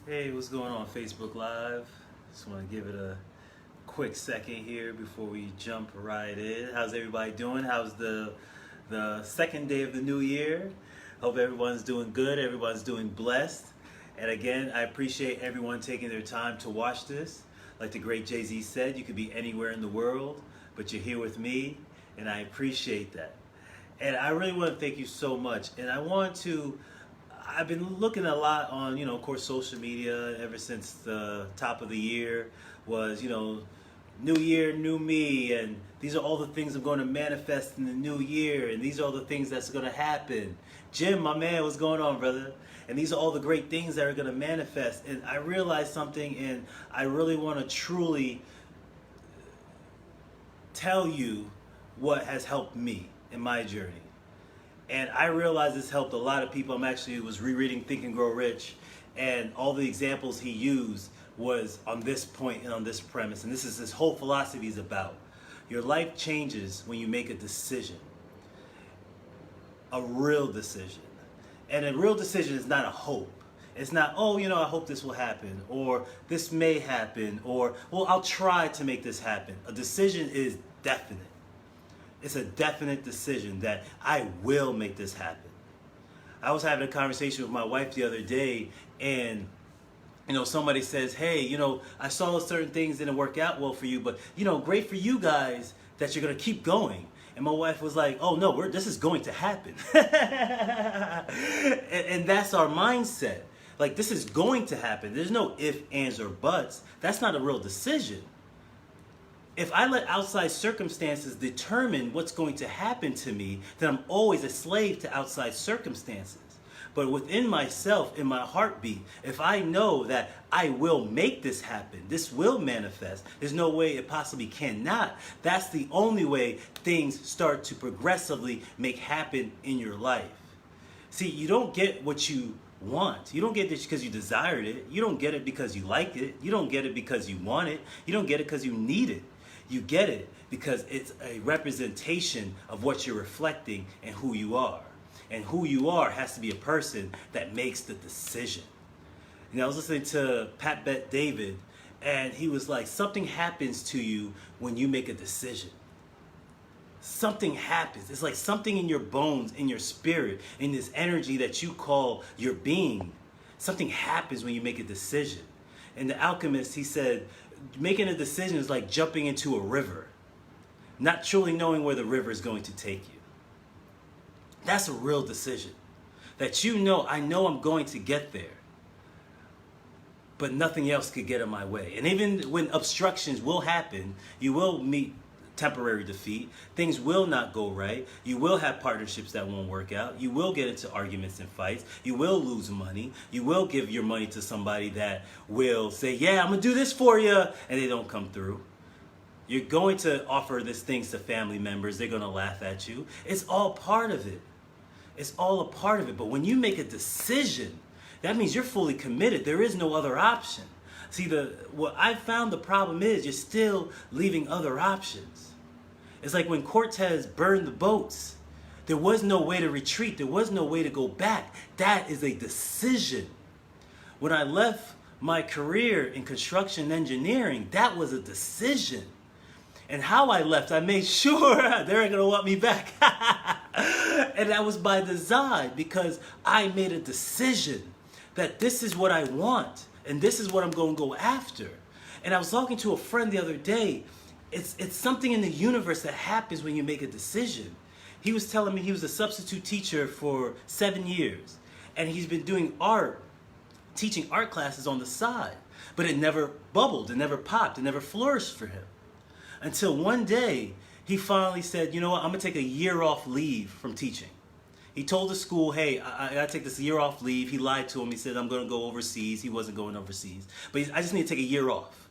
Hey, what's going on Facebook Live? Just want to give it a quick second here before we jump right in. How's everybody doing? How's the second day of the new year? Hope everyone's doing good, everyone's doing blessed. And again, I appreciate everyone taking their time to watch this. Like the great Jay-Z said, you could be anywhere in the world, but you're here with me, and I appreciate that. And I really want to thank you so much. And I've been looking a lot on, of course, social media ever since the top of the year was, new year, new me, and these are all the things I'm going to manifest in the new year, and these are all the things that's going to happen. Jim, my man, what's going on, brother? And these are all the great things that are going to manifest. And I realized something, and I really want to truly tell you what has helped me in my journey. And I realized this helped a lot of people. Was rereading Think and Grow Rich, and all the examples he used was on this point and on this premise. And this whole philosophy is about. Your life changes when you make a decision. A real decision. And a real decision is not a hope. It's not, I hope this will happen, or this may happen, or, well, I'll try to make this happen. A decision is definite. It's a definite decision that I will make this happen. I was having a conversation with my wife the other day, and somebody says, hey, I saw certain things didn't work out well for you, but great for you guys that you're gonna keep going. And my wife was like, oh no, this is going to happen. and that's our mindset. Like, this is going to happen. There's no ifs, ands, or buts. That's not a real decision. If I let outside circumstances determine what's going to happen to me, then I'm always a slave to outside circumstances. But within myself, in my heartbeat, if I know that I will make this happen, this will manifest, there's no way it possibly cannot, that's the only way things start to progressively make happen in your life. See, you don't get what you want. You don't get it because you desired it. You don't get it because you like it. You don't get it because you want it. You don't get it because you need it. You get it because it's a representation of what you're reflecting and who you are. And who you are has to be a person that makes the decision. I was listening to Pat Bet David, and he was like, something happens to you when you make a decision. Something happens. It's like something in your bones, in your spirit, in this energy that you call your being. Something happens when you make a decision. And The Alchemist, he said, making a decision is like jumping into a river, not truly knowing where the river is going to take you. That's a real decision. That I know I'm going to get there, but nothing else could get in my way. And even when obstructions will happen, you will meet temporary defeat. Things will not go right. You will have partnerships that won't work out. You will get into arguments and fights. You will lose money. You will give your money to somebody that will say, yeah, I'm going to do this for you, and they don't come through. You're going to offer these things to family members. They're going to laugh at you. It's all part of it. It's all a part of it. But when you make a decision, that means you're fully committed. There is no other option. See, what I found the problem is you're still leaving other options. It's like when Cortez burned the boats. There was no way to retreat. There was no way to go back. That is a decision. When I left my career in construction engineering, that was a decision. And how I left, I made sure they weren't going to want me back. And that was by design, because I made a decision that this is what I want and this is what I'm going to go after. And I was talking to a friend the other day. It's something in the universe that happens when you make a decision. He was telling me he was a substitute teacher for 7 years. And he's been doing art, teaching art classes on the side. But it never bubbled, it never popped, it never flourished for him. Until one day, he finally said, you know what, I'm going to take a year off leave from teaching. He told the school, hey, I got to take this year off leave. He lied to him. He said, I'm going to go overseas. He wasn't going overseas. But I just need to take a year off.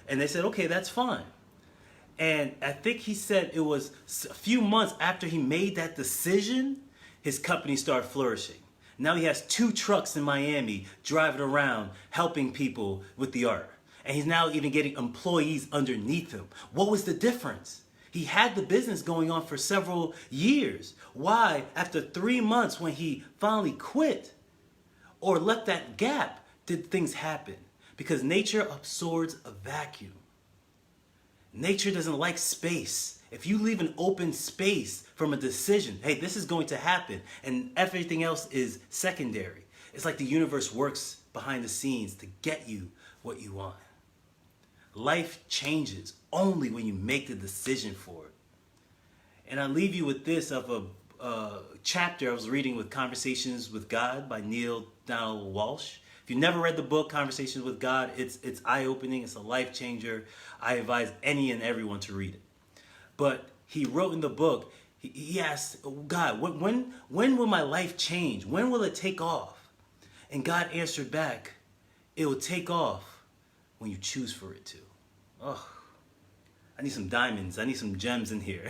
And they said, okay, that's fine. And I think he said it was a few months after he made that decision, his company started flourishing. Now he has 2 trucks in Miami driving around helping people with the art. And he's now even getting employees underneath him. What was the difference? He had the business going on for several years. Why, after 3 months when he finally quit or left that gap, did things happen? Because nature absorbs a vacuum. Nature doesn't like space. If you leave an open space from a decision, hey, this is going to happen, and everything else is secondary. It's like the universe works behind the scenes to get you what you want. Life changes only when you make the decision for it. And I leave you with this of a chapter I was reading with Conversations with God by Neil Donald Walsh. If you never read the book Conversations with God, it's eye-opening. It's a life changer. I advise any and everyone to read it. But he wrote in the book, he asked, God, when will my life change? When will it take off? And God answered back, it will take off when you choose for it to. Oh, I need some diamonds. I need some gems in here.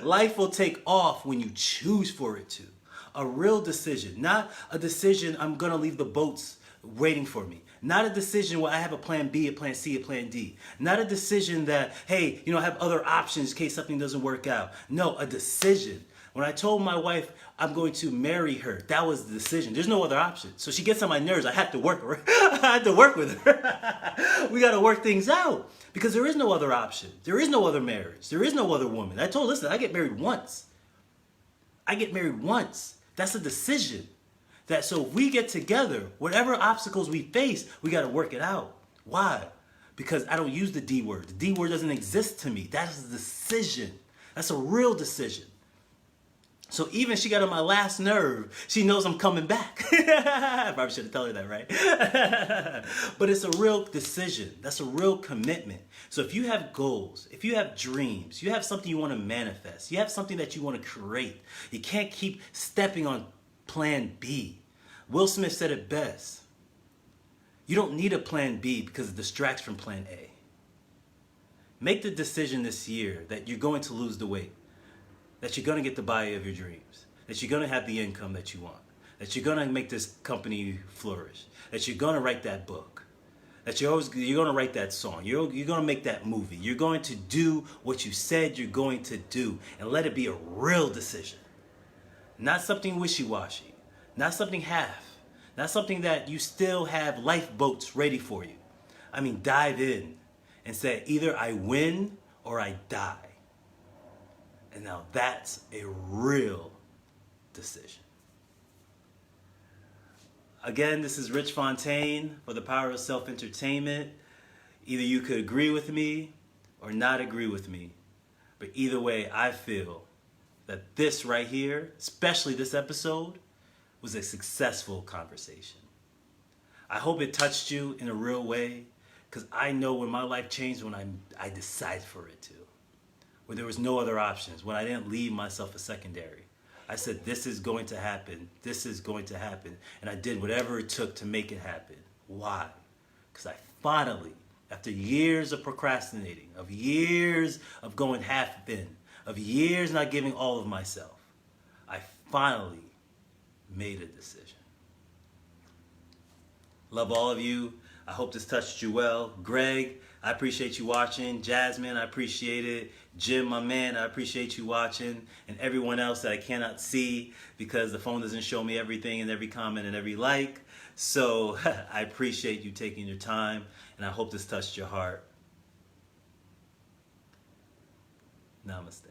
Life will take off when you choose for it to. A real decision, not a decision I'm going to leave the boats waiting for me. Not a decision where I have a plan B, a plan C, a plan D. Not a decision that, hey, I have other options in case something doesn't work out. No, a decision. When I told my wife I'm going to marry her, that was the decision. There's no other option. So she gets on my nerves. I have to work with her. I have to work with her. We got to work things out because there is no other option. There is no other marriage. There is no other woman. I told her, listen, I get married once. I get married once. That's a decision. So if we get together, whatever obstacles we face, we got to work it out. Why? Because I don't use the D word. The D word doesn't exist to me. That's a decision. That's a real decision. So even she got on my last nerve, she knows I'm coming back. I probably should have told her that, right? But it's a real decision. That's a real commitment. So if you have goals, if you have dreams, you have something you want to manifest, you have something that you want to create, you can't keep stepping on plan B. Will Smith said it best. You don't need a plan B because it distracts from plan A. Make the decision this year that you're going to lose the weight, that you're going to get the body of your dreams, that you're going to have the income that you want, that you're going to make this company flourish, that you're going to write that book, that you're going to write that song, you're going to make that movie, you're going to do what you said you're going to do, and let it be a real decision. Not something wishy-washy, not something half, not something that you still have lifeboats ready for you. I mean, dive in and say, either I win or I die. And now that's a real decision. Again, this is Rich Fontaine for the Power of Self-Entertainment. Either you could agree with me or not agree with me. But either way, I feel that this right here, especially this episode, was a successful conversation. I hope it touched you in a real way, because I know when my life changed when I decided for it to. Where there was no other options, when I didn't leave myself a secondary. I said, this is going to happen, this is going to happen, and I did whatever it took to make it happen. Why? Because I finally, after years of procrastinating, of years of going half-in, of years not giving all of myself, I finally made a decision. Love all of you. I hope this touched you well. Greg, I appreciate you watching. Jasmine, I appreciate it. Jim, my man, I appreciate you watching. And everyone else that I cannot see because the phone doesn't show me everything and every comment and every like. So I appreciate you taking your time, and I hope this touched your heart. Namaste.